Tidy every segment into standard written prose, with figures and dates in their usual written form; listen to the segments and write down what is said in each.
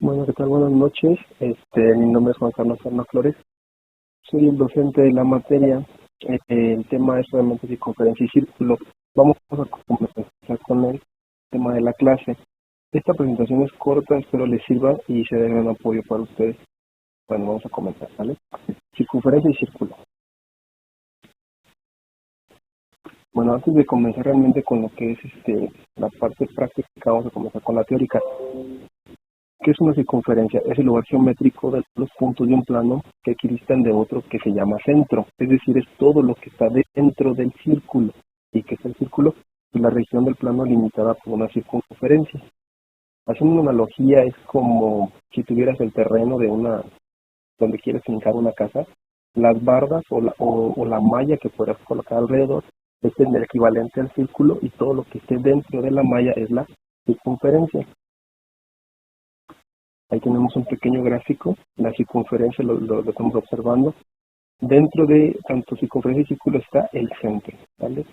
Bueno, ¿qué tal? Buenas noches. Mi nombre es Juan Carlos Serna Flores. Soy el docente de la materia. El tema es realmente circunferencia y círculo. Vamos a comenzar con el tema de la clase. Esta presentación es corta, espero les sirva y sea de gran apoyo para ustedes. Bueno, vamos a comenzar, ¿vale? Circunferencia y círculo. Bueno, antes de comenzar realmente con lo que es la parte práctica, vamos a comenzar con la teórica. ¿Qué es una circunferencia? Es el lugar geométrico de los puntos de un plano que equidistan de otro que se llama centro. Es decir, es todo lo que está dentro del círculo. ¿Y qué es el círculo? Es la región del plano limitada por una circunferencia. Haciendo una analogía, es como si tuvieras el terreno de donde quieres fincar una casa, las bardas o la malla que puedas colocar alrededor es el equivalente al círculo y todo lo que esté dentro de la malla es la circunferencia. Ahí tenemos un pequeño gráfico, la circunferencia lo estamos observando. Dentro de tanto circunferencia y círculo está el centro, ¿vale?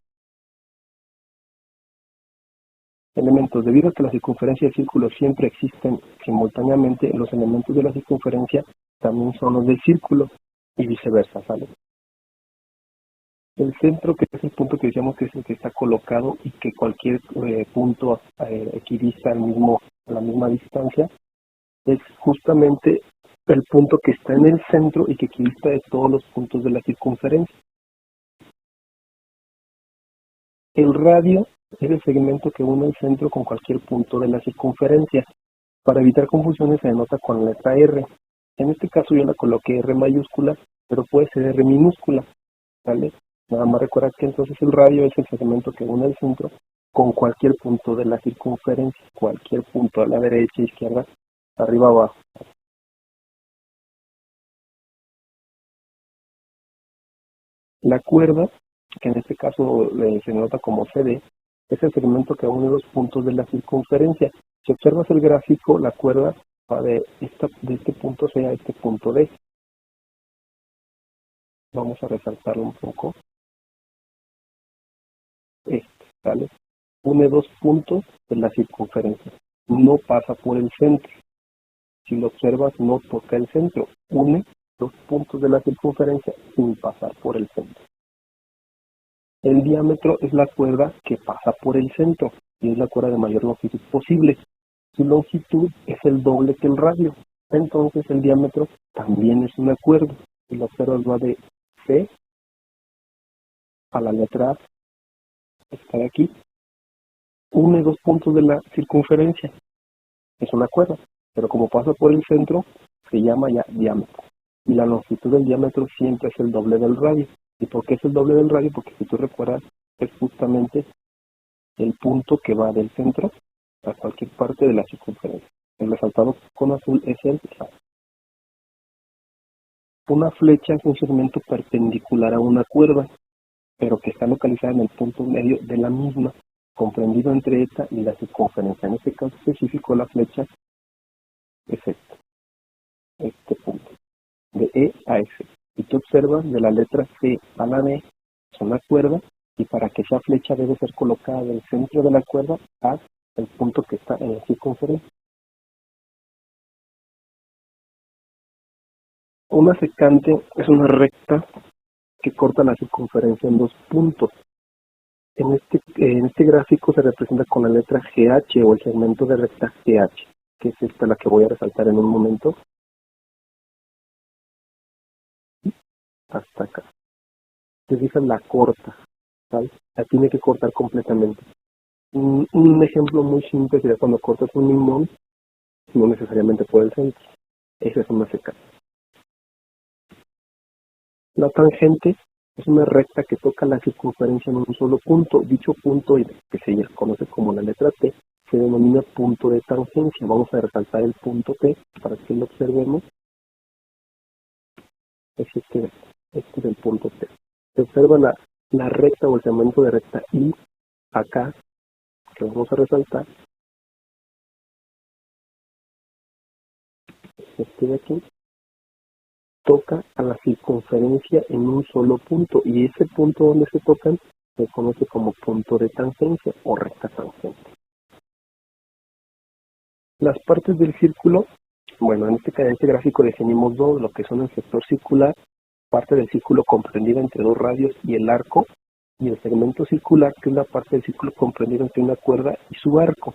Elementos. Debido a que la circunferencia y el círculo siempre existen simultáneamente, los elementos de la circunferencia también son los del círculo y viceversa, ¿vale? El centro, que es el punto que decíamos que es el que está colocado y que cualquier punto equidista a la misma distancia, es justamente el punto que está en el centro y que equidista de todos los puntos de la circunferencia. El radio es el segmento que une el centro con cualquier punto de la circunferencia. Para evitar confusiones se denota con la letra R. En este caso yo la coloqué R mayúscula, pero puede ser R minúscula, ¿vale? Nada más recuerda que entonces el radio es el segmento que une el centro con cualquier punto de la circunferencia, cualquier punto a la derecha, izquierda, arriba, abajo. La cuerda, que en este caso se nota como CD, es el segmento que une los puntos de la circunferencia. Si observas el gráfico, la cuerda va de este punto C a este punto D. Vamos a resaltarlo un poco. ¿Vale? Une dos puntos de la circunferencia. No pasa por el centro. Si lo observas, no toca el centro. Une dos puntos de la circunferencia sin pasar por el centro. El diámetro es la cuerda que pasa por el centro y es la cuerda de mayor longitud posible. Su longitud es el doble que el radio. Entonces el diámetro también es una cuerda. Si lo observas va de C a la letra A, está de aquí. Une dos puntos de la circunferencia. Es una cuerda, pero como pasa por el centro, se llama ya diámetro. Y la longitud del diámetro siempre es el doble del radio. ¿Y por qué es el doble del radio? Porque si tú recuerdas, es justamente el punto que va del centro a cualquier parte de la circunferencia. El resaltado con azul es el radio. Una flecha es un segmento perpendicular a una cuerda, pero que está localizada en el punto medio de la misma, comprendido entre esta y la circunferencia. En este caso específico, la flecha es este punto, de E a F. Y tú observas de la letra C a la D, es una cuerda, y para que esa flecha debe ser colocada del centro de la cuerda a el punto que está en la circunferencia. Una secante es una recta que corta la circunferencia en dos puntos. En este gráfico se representa con la letra GH o el segmento de recta GH, que es esta la que voy a resaltar en un momento. Hasta acá. Se dice la corta, ¿sabes? La tiene que cortar completamente. Un ejemplo muy simple sería cuando cortas un limón, no necesariamente por el centro. Esa es una secante. La tangente es una recta que toca la circunferencia en un solo punto. Dicho punto, que se conoce como la letra T, se denomina punto de tangencia. Vamos a resaltar el punto T para que lo observemos. Es este es el punto T. Se observa la recta o el segmento de recta I acá, que vamos a resaltar. Este de aquí toca a la circunferencia en un solo punto y ese punto donde se tocan se conoce como punto de tangencia o recta tangente. Las partes del círculo Bueno, en este gráfico definimos dos, lo que son el sector circular, parte del círculo comprendida entre dos radios y el arco, y el segmento circular, que es la parte del círculo comprendida entre una cuerda y su arco.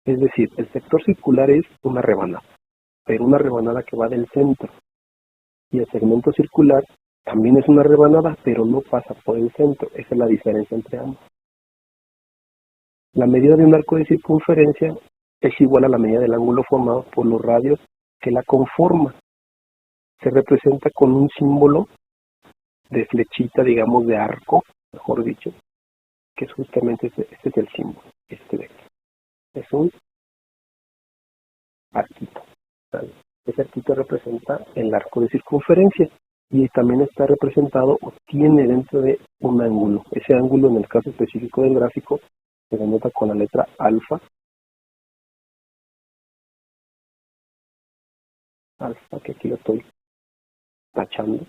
Es decir, el sector circular es una rebanada, pero una rebanada que va del centro, y el segmento circular también es una rebanada, pero no pasa por el centro. Esa es la diferencia entre ambos. La medida de un arco de circunferencia es igual a la medida del ángulo formado por los radios que la conforman. Se representa con un símbolo de flechita, digamos, de arco, mejor dicho, que es justamente este es el símbolo, este de aquí. Es un arquito, ¿vale? Ese arquito representa el arco de circunferencia y también está representado o tiene dentro de un ángulo. Ese ángulo, en el caso específico del gráfico, se denota con la letra alfa, que aquí lo estoy tachando.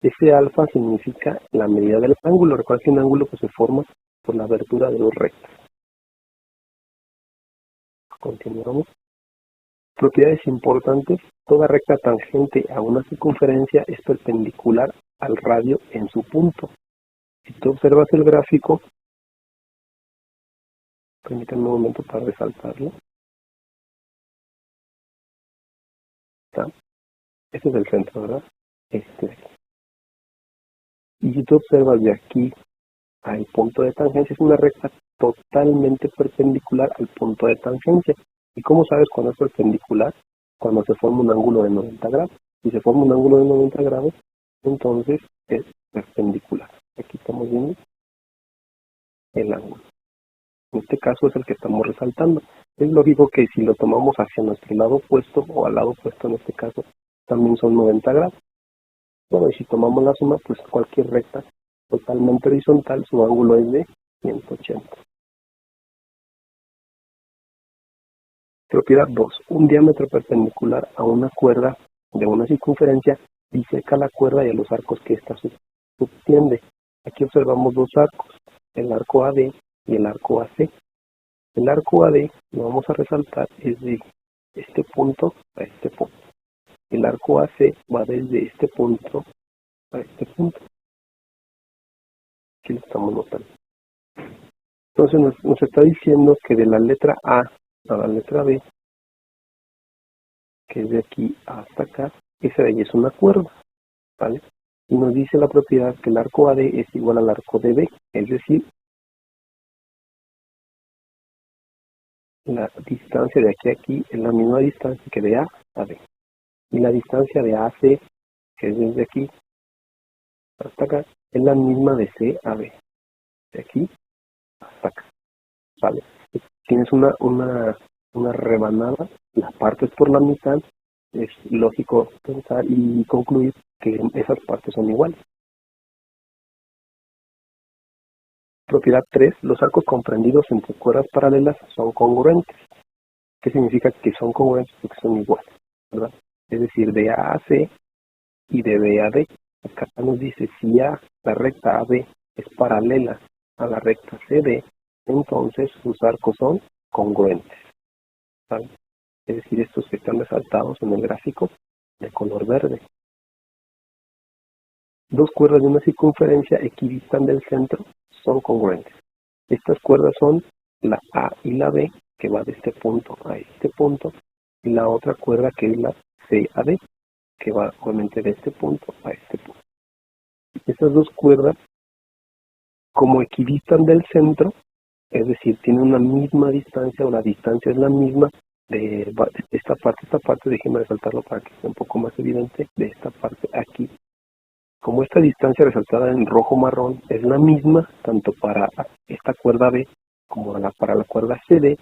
Ese alfa significa la medida del ángulo. Recuerda que un ángulo pues, se forma por la abertura de dos rectas. Continuamos. Propiedades importantes. Toda recta tangente a una circunferencia es perpendicular al radio en su punto. Si tú observas el gráfico, permítame un momento para resaltarlo. ¿Está? Este es el centro, ¿verdad? Este. Y si tú observas de aquí al punto de tangencia, es una recta totalmente perpendicular al punto de tangencia. ¿Y cómo sabes cuando es perpendicular? Cuando se forma un ángulo de 90 grados. Si se forma un ángulo de 90 grados, entonces es perpendicular. Aquí estamos viendo el ángulo. En este caso es el que estamos resaltando. Es lógico que si lo tomamos hacia nuestro lado opuesto, o al lado opuesto en este caso, también son 90 grados. Bueno, y si tomamos la suma, pues cualquier recta totalmente horizontal, su ángulo es de 180. Propiedad 2. Un diámetro perpendicular a una cuerda de una circunferencia biseca la cuerda y a los arcos que ésta subtiende. Aquí observamos dos arcos, el arco AD y el arco AC. El arco AD, lo vamos a resaltar, es de este punto a este punto. El arco AC va desde este punto a este punto. Aquí lo estamos notando. Entonces nos está diciendo que de la letra A a la letra B, que es de aquí hasta acá, esa de ahí es una cuerda, ¿vale? Y nos dice la propiedad que el arco AD es igual al arco DB, es decir, la distancia de aquí a aquí es la misma distancia que de A a B. Y la distancia de AC, que es desde aquí hasta acá, es la misma de C a B, de aquí hasta acá, ¿vale? Tienes una rebanada, la partes por la mitad, es lógico pensar y concluir que esas partes son iguales. Propiedad 3. Los arcos comprendidos entre cuerdas paralelas son congruentes. ¿Qué significa que son congruentes? Porque son iguales, ¿verdad? Es decir, de A a C y de B a D. Acá nos dice si la recta AB es paralela a la recta CD, entonces sus arcos son congruentes, ¿vale? Es decir, estos que están resaltados en el gráfico de color verde. Dos cuerdas de una circunferencia equidistan del centro son congruentes. Estas cuerdas son la A y la B, que va de este punto a este punto, y la otra cuerda que es la C a D, que va obviamente de este punto a este punto. Estas dos cuerdas, como equidistan del centro, es decir, tienen una misma distancia, o la distancia es la misma de esta parte, déjenme resaltarlo para que sea un poco más evidente, de esta parte aquí. Como esta distancia resaltada en rojo marrón es la misma, tanto para esta cuerda B como para la cuerda CD,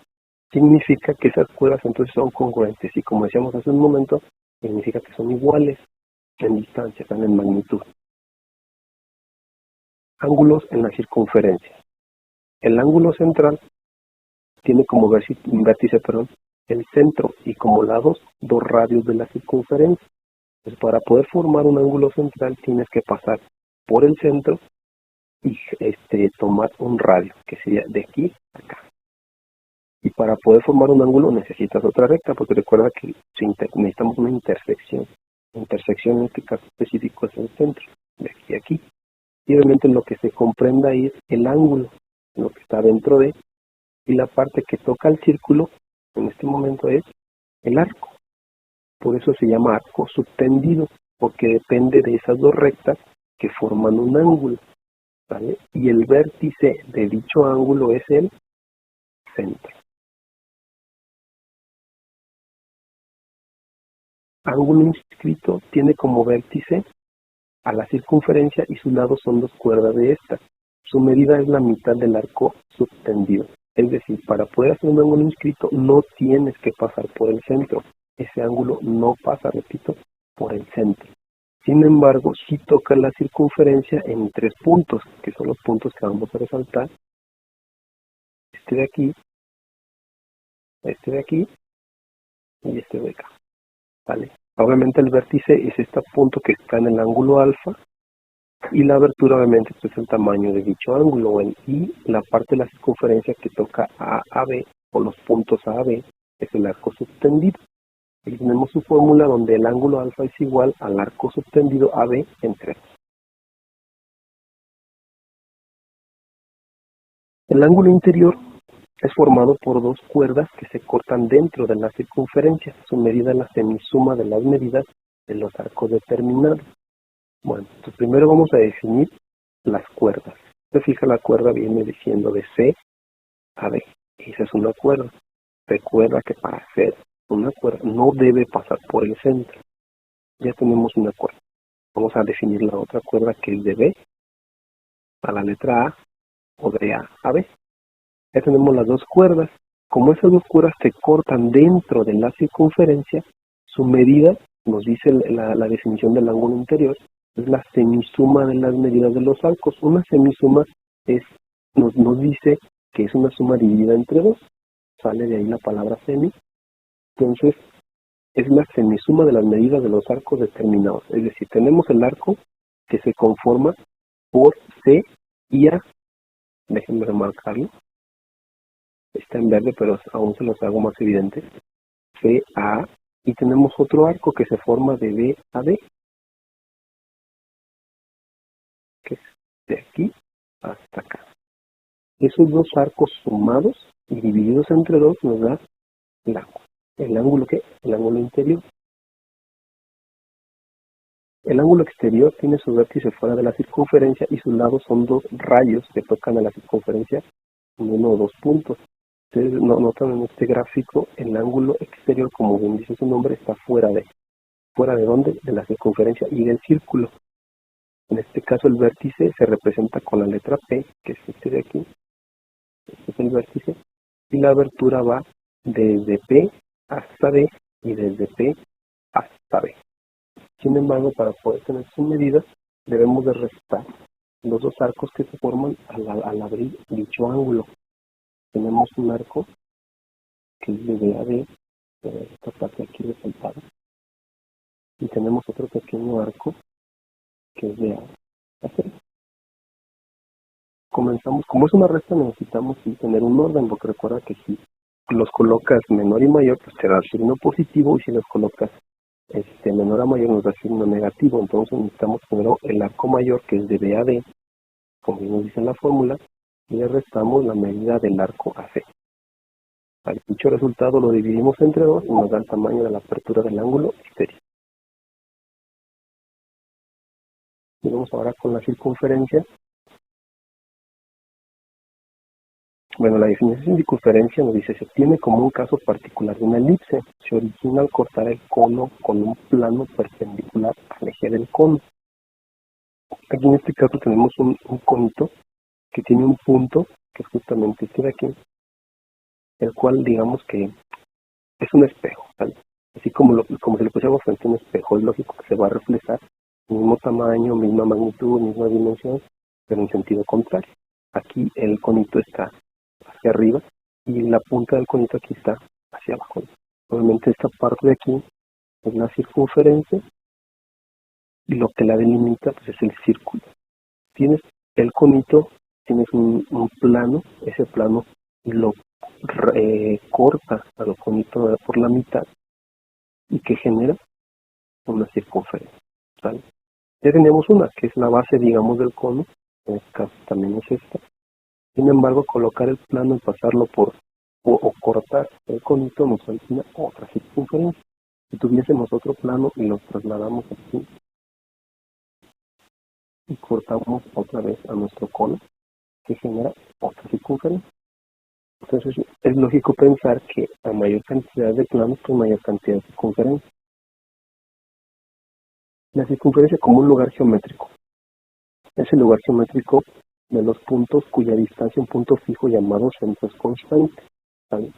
significa que esas cuerdas entonces son congruentes, y como decíamos hace un momento, significa que son iguales en distancia, están en magnitud. Ángulos en la circunferencia. El ángulo central tiene como vértice, el centro, y como lados dos radios de la circunferencia. Pues para poder formar un ángulo central tienes que pasar por el centro y tomar un radio, que sería de aquí a acá. Y para poder formar un ángulo necesitas otra recta, porque recuerda que necesitamos una intersección. La intersección en este caso específico es el centro, de aquí a aquí. Y obviamente lo que se comprenda ahí es el ángulo, lo que está dentro de, y la parte que toca el círculo en este momento es el arco. Por eso se llama arco subtendido, porque depende de esas dos rectas que forman un ángulo, ¿vale? Y el vértice de dicho ángulo es el centro. Ángulo inscrito tiene como vértice a la circunferencia y sus lados son dos cuerdas de esta. Su medida es la mitad del arco subtendido. Es decir, para poder hacer un ángulo inscrito no tienes que pasar por el centro. Ese ángulo no pasa, repito, por el centro. Sin embargo, sí toca la circunferencia en 3 puntos, que son los puntos que vamos a resaltar. Este de aquí, este de aquí y este de acá. ¿Vale? Obviamente el vértice es este punto que está en el ángulo alfa y la abertura obviamente es el tamaño de dicho ángulo y la parte de la circunferencia que toca a AB o los puntos A a B es el arco subtendido. Aquí tenemos su fórmula donde el ángulo alfa es igual al arco subtendido AB entre 2. El ángulo interior es formado por dos cuerdas que se cortan dentro de la circunferencia. Su medida es la semisuma de las medidas de los arcos determinados. Bueno, entonces primero vamos a definir las cuerdas. Se fija, la cuerda viene diciendo de C a B. Esa es una cuerda. Recuerda que para hacer una cuerda no debe pasar por el centro. Ya tenemos una cuerda. Vamos a definir la otra cuerda que es de B a la letra A o de A a B. Ya tenemos las dos cuerdas. Como esas dos cuerdas se cortan dentro de la circunferencia, su medida, nos dice la definición del ángulo interior, es la semisuma de las medidas de los arcos. Una semisuma nos dice que es una suma dividida entre 2. Sale de ahí la palabra semi. Entonces, es la semisuma de las medidas de los arcos determinados. Es decir, tenemos el arco que se conforma por C y A. Déjenme remarcarlo. Está en verde, pero aún se los hago más evidente. C, A, y tenemos otro arco que se forma de B a D, que es de aquí hasta acá. Esos dos arcos sumados y divididos entre 2 nos da el ángulo. ¿El ángulo qué? El ángulo interior. El ángulo exterior tiene su vértice fuera de la circunferencia y sus lados son dos rayos que tocan a la circunferencia en uno o dos puntos. Ustedes notan en este gráfico el ángulo exterior, como bien dice su nombre, está fuera de dónde, de la circunferencia y del círculo. En este caso el vértice se representa con la letra P, que es este de aquí. Este es el vértice. Y la abertura va desde P hasta D y desde P hasta B. Sin embargo, para poder tener sus medidas, debemos de restar los dos arcos que se forman al abrir dicho ángulo. Tenemos un arco que es de B a D, esta parte aquí resaltada. Y tenemos otro pequeño arco que es de A a C. Comenzamos, como es una resta necesitamos sí tener un orden, porque recuerda que si los colocas menor y mayor, pues te da signo positivo, y si los colocas menor a mayor nos da signo negativo. Entonces necesitamos primero el arco mayor, que es de B a D, como nos dice en la fórmula, y le restamos la medida del arco a C. Al dicho resultado lo dividimos entre 2 y nos da el tamaño de la apertura del ángulo exterior. Y vamos ahora con la circunferencia. Bueno, la definición de circunferencia nos dice: se tiene como un caso particular de una elipse. Se origina al cortar el cono con un plano perpendicular al eje del cono. Aquí en este caso tenemos un conito que tiene un punto, que es justamente este de aquí, el cual digamos que es un espejo, ¿vale? Así como si le pusiéramos frente a un espejo, es lógico que se va a reflejar mismo tamaño, misma magnitud, misma dimensión, pero en sentido contrario. Aquí el conito está hacia arriba y la punta del conito aquí está hacia abajo. Obviamente esta parte de aquí es la circunferencia y lo que la delimita pues es el círculo. Tienes el conito, tienes un plano, ese plano lo corta al conito por la mitad y que genera una circunferencia, ¿sale? Ya tenemos una, que es la base, digamos, del cono, en este caso también es esta. Sin embargo, colocar el plano y pasarlo por, o cortar el conito nos origina otra circunferencia. Si tuviésemos otro plano y lo trasladamos aquí y cortamos otra vez a nuestro cono, que genera otra circunferencia. Entonces es lógico pensar que a mayor cantidad de planos, pues mayor cantidad de circunferencia. La circunferencia como un lugar geométrico. Es el lugar geométrico de los puntos cuya distancia, un punto fijo llamado centro es constante, ¿vale?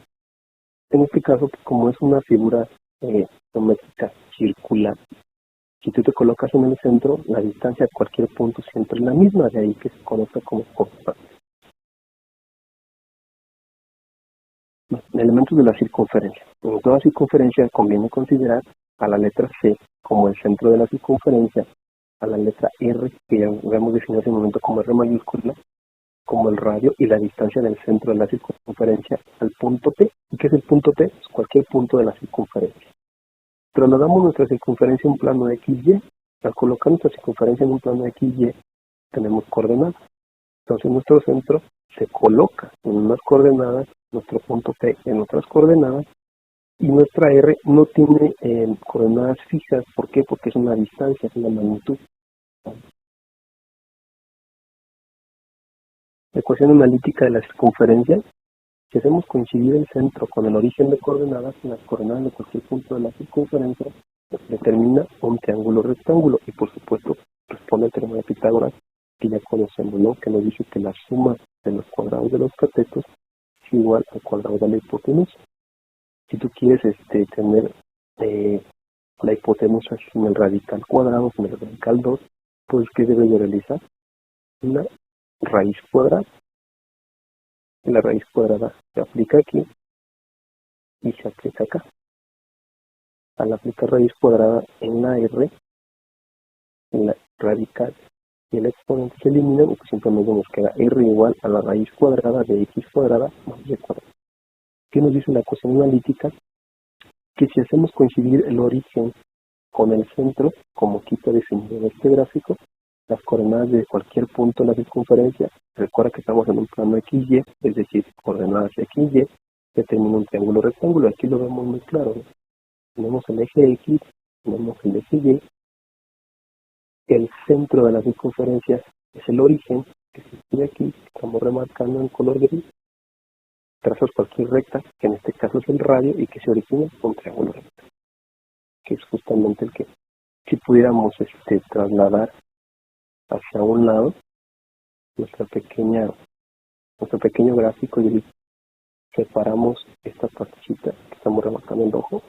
En este caso, como es una figura geométrica circular, si tú te colocas en el centro, la distancia a cualquier punto siempre es la misma, de ahí que se conoce como constante. Elementos de la circunferencia. En toda circunferencia conviene considerar a la letra C como el centro de la circunferencia, a la letra R, que ya habíamos definido hace un momento como R mayúscula, como el radio y la distancia del centro de la circunferencia al punto P. ¿Y qué es el punto P? Pues cualquier punto de la circunferencia. Trasladamos nuestra circunferencia a un plano XY. Al colocar nuestra circunferencia en un plano XY, tenemos coordenadas. Entonces nuestro centro se coloca en unas coordenadas, nuestro punto P en otras coordenadas, y nuestra R no tiene coordenadas fijas. ¿Por qué? Porque es una distancia, es una magnitud. La ecuación analítica de la circunferencia, si hacemos coincidir el centro con el origen de coordenadas, las coordenadas de cualquier punto de la circunferencia, determina un triángulo rectángulo y por supuesto responde al teorema de Pitágoras, que ya conocemos, ¿no? Que nos dice que la suma de los cuadrados de los catetos es igual al cuadrado de la hipotenusa. Si tú quieres tener la hipotenusa sin el radical cuadrado, sin el radical 2, pues ¿qué debes de realizar? Una raíz cuadrada. La raíz cuadrada se aplica aquí y se aplica acá. Al aplicar raíz cuadrada en la R, en la radical y el exponente se eliminan y pues simplemente nos queda R igual a la raíz cuadrada de X cuadrada más Y cuadrada. ¿Qué nos dice la ecuación analítica? Que si hacemos coincidir el origen con el centro, como aquí está definido en este gráfico, las coordenadas de cualquier punto de la circunferencia, recuerda que estamos en un plano XY, es decir, coordenadas XY, determina un triángulo rectángulo. Aquí lo vemos muy claro, ¿no? Tenemos el eje X, tenemos el eje Y, el centro de la circunferencia es el origen, que se escribe aquí, que estamos remarcando en color gris. Trazas cualquier recta, que en este caso es el radio, y que se origina con un triángulo recto, que es justamente el que, si pudiéramos trasladar hacia un lado nuestro pequeño gráfico y separamos esta partecita que estamos remarcando en rojo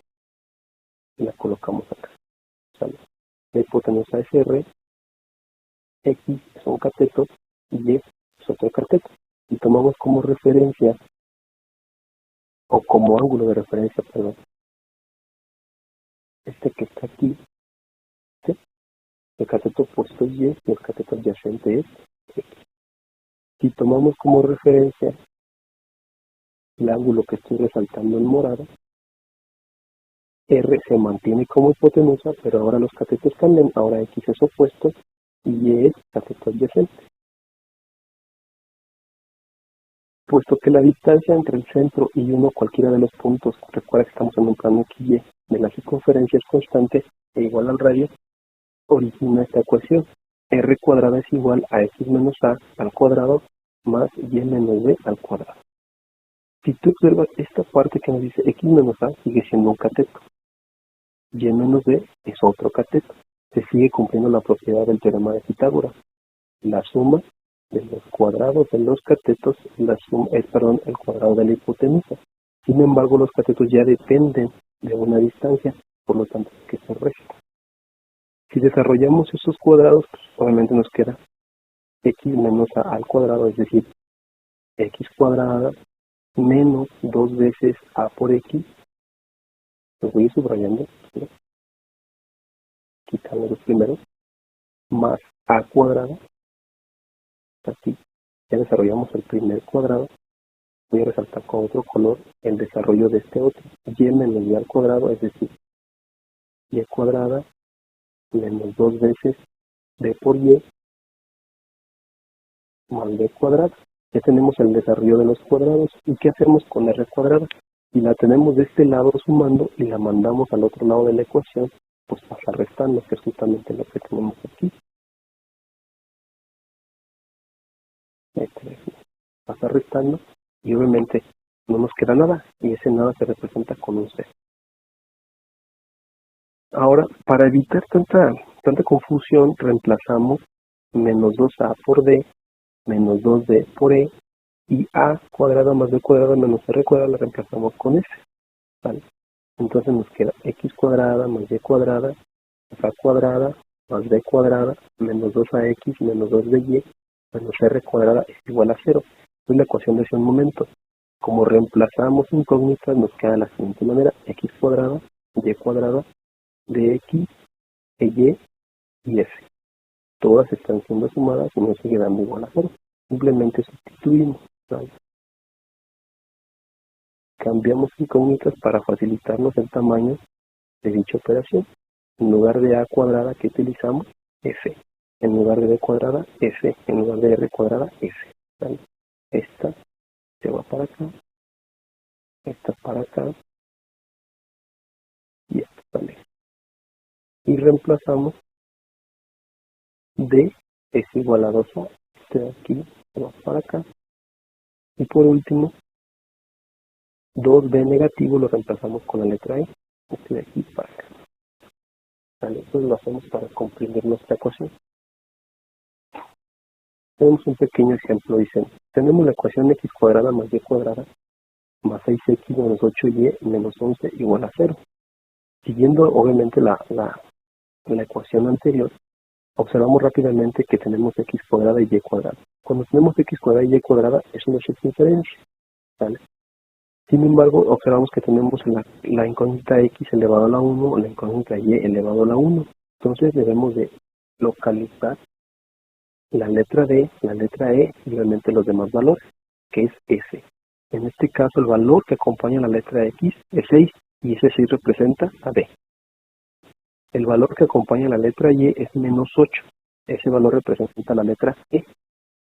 y la colocamos acá, ¿sale? La hipotenusa es R, X es un cateto y Y es otro cateto. Y tomamos como referencia, o como ángulo de referencia, perdón, este que está aquí, ¿sí? El cateto opuesto es Y y el cateto adyacente es X. Si tomamos como referencia el ángulo que estoy resaltando en morado, R se mantiene como hipotenusa, pero ahora los catetos cambian, ahora X es opuesto y Y es cateto adyacente. Puesto que la distancia entre el centro y cualquiera de los puntos, recuerda que estamos en un plano XY de la circunferencia es constante e igual al radio, origina esta ecuación. R cuadrada es igual a X menos A al cuadrado más Y menos B al cuadrado. Si tú observas esta parte que nos dice X menos A, sigue siendo un cateto. Y menos B es otro cateto. Se sigue cumpliendo la propiedad del teorema de Pitágoras. La suma de los cuadrados de los catetos el cuadrado de la hipotenusa. Sin embargo, los catetos ya dependen de una distancia, por lo tanto, que se resta. Si desarrollamos esos cuadrados, pues, obviamente nos queda X menos A al cuadrado, es decir, X cuadrada menos 2 veces A por X. Los voy subrayando, ¿no? Quitando los primeros, más A cuadrada. Aquí ya desarrollamos el primer cuadrado, voy a resaltar con otro color el desarrollo de este otro. Y menos y al cuadrado, es decir, y cuadrada menos 2 veces b por y más b cuadrado. Ya tenemos el desarrollo de los cuadrados. ¿Y qué hacemos con r cuadrada? Si la tenemos de este lado sumando y la mandamos al otro lado de la ecuación, pues pasa restando, que es justamente lo que tenemos aquí. Pasa restando y obviamente no nos queda nada y ese nada se representa con un 0. Ahora, para evitar tanta confusión, reemplazamos menos 2a por d, menos 2d por e, y a cuadrada más b cuadrada menos r cuadrada la reemplazamos con s. ¿Vale? Entonces nos queda x cuadrada más y cuadrada más a cuadrada más b cuadrada menos 2ax menos 2by menos r cuadrada es igual a 0. Es la ecuación de hace un momento. Como reemplazamos incógnitas, nos queda de la siguiente manera: x cuadrada, y cuadrada, dx, y f. Todas están siendo sumadas y nos sigue dando igual a 0. Simplemente sustituimos, ¿vale? Cambiamos incógnitas para facilitarnos el tamaño de dicha operación. En lugar de a cuadrada, que utilizamos? F. En lugar de b cuadrada, f. En lugar de r cuadrada, f. ¿Vale? Esta se va para acá, esta para acá y esta también. Y reemplazamos d es igual a 2a. Este de aquí se va para acá. Y por último, 2b negativo lo reemplazamos con la letra e. Este de aquí para acá. ¿Vale? Eso lo hacemos para comprimir nuestra ecuación. Tenemos un pequeño ejemplo. Dicen, tenemos la ecuación x cuadrada más y cuadrada más 6x menos 8y menos 11 igual a 0. Siguiendo obviamente la ecuación anterior, observamos rápidamente que tenemos x cuadrada y y cuadrada. Cuando tenemos x cuadrada y y cuadrada es una circunferencia, ¿vale? Sin embargo, observamos que tenemos la incógnita x elevado a la 1 o la incógnita y elevado a la 1. Entonces debemos de localizar la letra D, la letra E y obviamente los demás valores, que es S. En este caso el valor que acompaña a la letra X es 6 y ese 6 representa a D. El valor que acompaña a la letra Y es menos 8. Ese valor representa la letra E.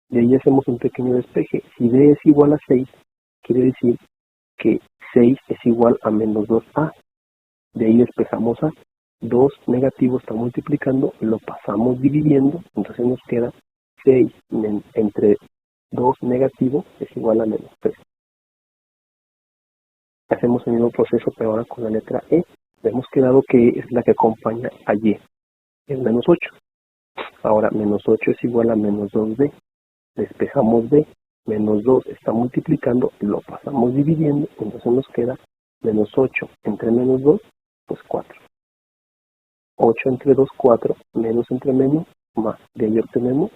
De ahí hacemos un pequeño despeje. Si D es igual a 6, quiere decir que 6 es igual a menos 2A. De ahí despejamos A. 2 negativo está multiplicando, lo pasamos dividiendo, entonces nos queda 6 entre 2 negativo es igual a menos 3. Hacemos el mismo proceso pero ahora con la letra E. Hemos quedado que es la que acompaña a Y, es menos 8. Ahora menos 8 es igual a menos 2D. Despejamos D, menos 2 está multiplicando, lo pasamos dividiendo, entonces nos queda menos 8 entre menos 2, pues 4. 8 entre 2, 4, menos entre menos, más. De ahí obtenemos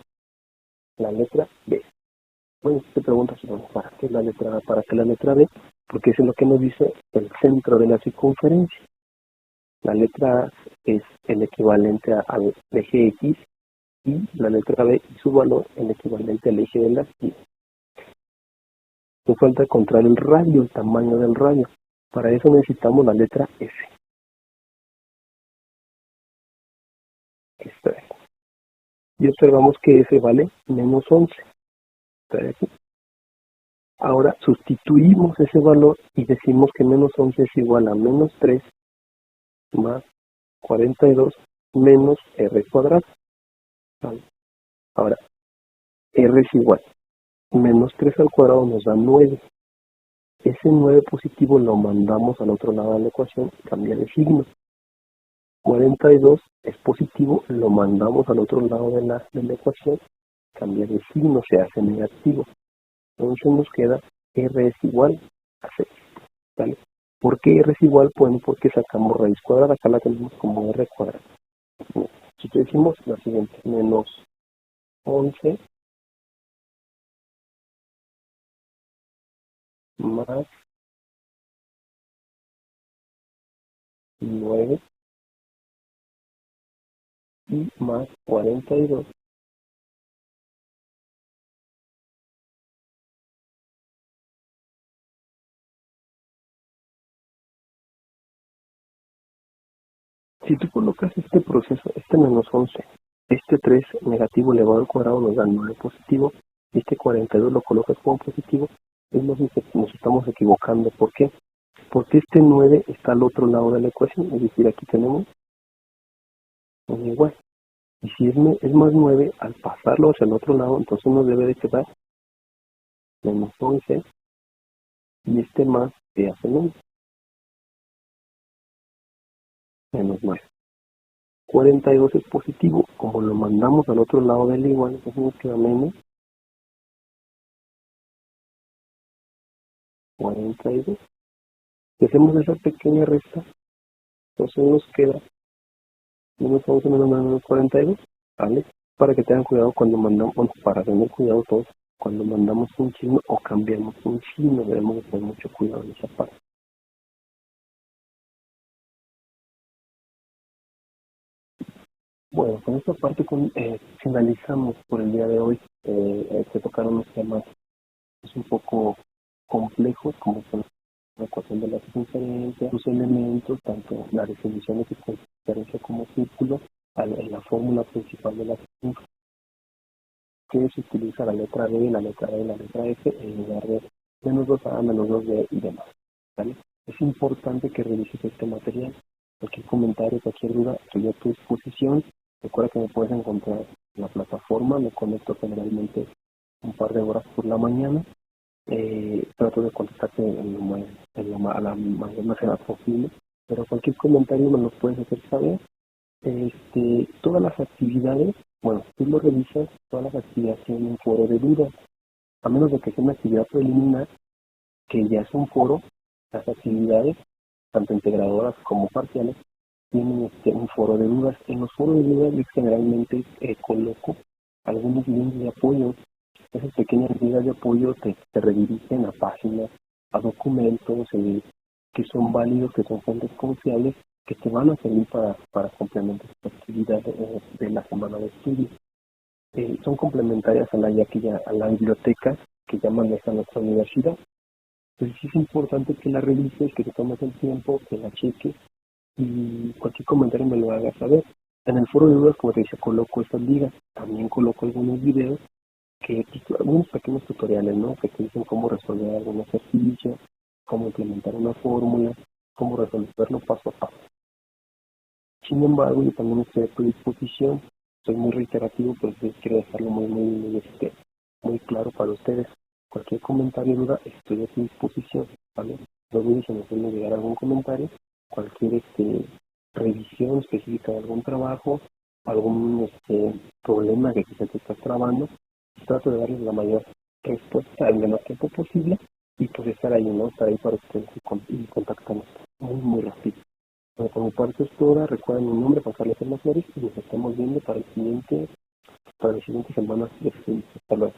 la letra B. Bueno, te preguntas, ¿para qué la letra A? ¿Para qué la letra B? Porque eso es lo que nos dice el centro de la circunferencia. La letra A es el equivalente al eje X y la letra B y su valor el equivalente al eje de la Y. Nos falta encontrar el radio, el tamaño del radio. Para eso necesitamos la letra F. Esta es. Y observamos que F vale menos 11. Esta de aquí. Ahora sustituimos ese valor y decimos que menos 11 es igual a menos 3 más 42 menos R cuadrado. ¿Vale? Ahora, R es igual. Menos 3 al cuadrado nos da 9. Ese 9 positivo lo mandamos al otro lado de la ecuación, cambia de signo. 42 es positivo, lo mandamos al otro lado de la ecuación, cambia de signo, se hace negativo. Entonces nos queda R es igual a 6. ¿Vale? ¿Por qué R es igual? Bueno, porque sacamos raíz cuadrada, acá la tenemos como R cuadrada. Si decimos la siguiente, menos 11 más 9 y más 42 Si tú colocas este proceso, este -11, este 3 negativo elevado al cuadrado nos da 9 positivo, este 42 lo colocas como positivo, es más, nos estamos equivocando. ¿Por qué? Porque este 9 está al otro lado de la ecuación, es decir, aquí tenemos un igual. Y si es más 9, al pasarlo hacia el otro lado, entonces nos debe de quedar -11 y este más se hace -9. 42 es positivo, como lo mandamos al otro lado del igual, entonces nos queda menos 42. Si hacemos esa pequeña resta, entonces nos queda -11 menos 42, ¿vale? Para que tengan cuidado cuando mandamos, bueno, para tener cuidado todos, cuando mandamos un signo o cambiamos un signo, debemos de tener mucho cuidado en esa parte. Bueno, con esta parte finalizamos por el día de hoy. Se tocaron los temas un poco complejos, como son la ecuación de la circunferencia, sus elementos, tanto la definición de circunferencia como círculo, en la fórmula principal de la circunferencia, que se utiliza la letra D, la letra E y la letra F en lugar de -2A, -2B y demás, ¿vale? Es importante que revises este material. Cualquier comentario, cualquier duda, estoy a tu disposición. Recuerda que me puedes encontrar en la plataforma, me conecto generalmente un par de horas por la mañana. Trato de contestarte a la mayor manera posible, pero cualquier comentario me lo puedes hacer saber. Todas las actividades, bueno, tú lo revisas, todas las actividades tienen un foro de dudas, a menos de que sea una actividad preliminar, que ya es un foro. Las actividades, tanto integradoras como parciales, tienen un foro de dudas. En los foros de dudas yo generalmente coloco algunos links de apoyo. Esas pequeñas ligas de apoyo te redirigen a páginas, a documentos que son válidos, que son fuentes confiables, que te van a servir para complementar tu actividad de la semana de estudio. Son complementarias a la biblioteca que ya maneja nuestra universidad. Entonces sí es importante que la revises, que te tomes el tiempo, que la cheques y cualquier comentario me lo hagas saber. En el foro de dudas, como te decía, coloco estas ligas. También coloco algunos videos, algunos pequeños tutoriales, ¿no? Que te dicen cómo resolver algún ejercicio, cómo implementar una fórmula, cómo resolverlo paso a paso. Sin embargo, yo también estoy a tu disposición. Soy muy reiterativo, pero sí quiero dejarlo muy claro para ustedes. Cualquier comentario o duda, estoy a tu disposición, ¿vale? No dudes en hacerme llegar algún comentario, cualquier revisión específica de algún trabajo, algún problema que quizás te estás trabando. Trato de darles la mayor respuesta al menor tiempo posible y pues estar ahí, ¿no? Estar ahí para ustedes y contactarnos muy rápido. Bueno, por mi parte es toda. Recuerden mi nombre, Juan Carlos Hernández, y nos estamos viendo para las siguientes semanas de estudio. Hasta luego.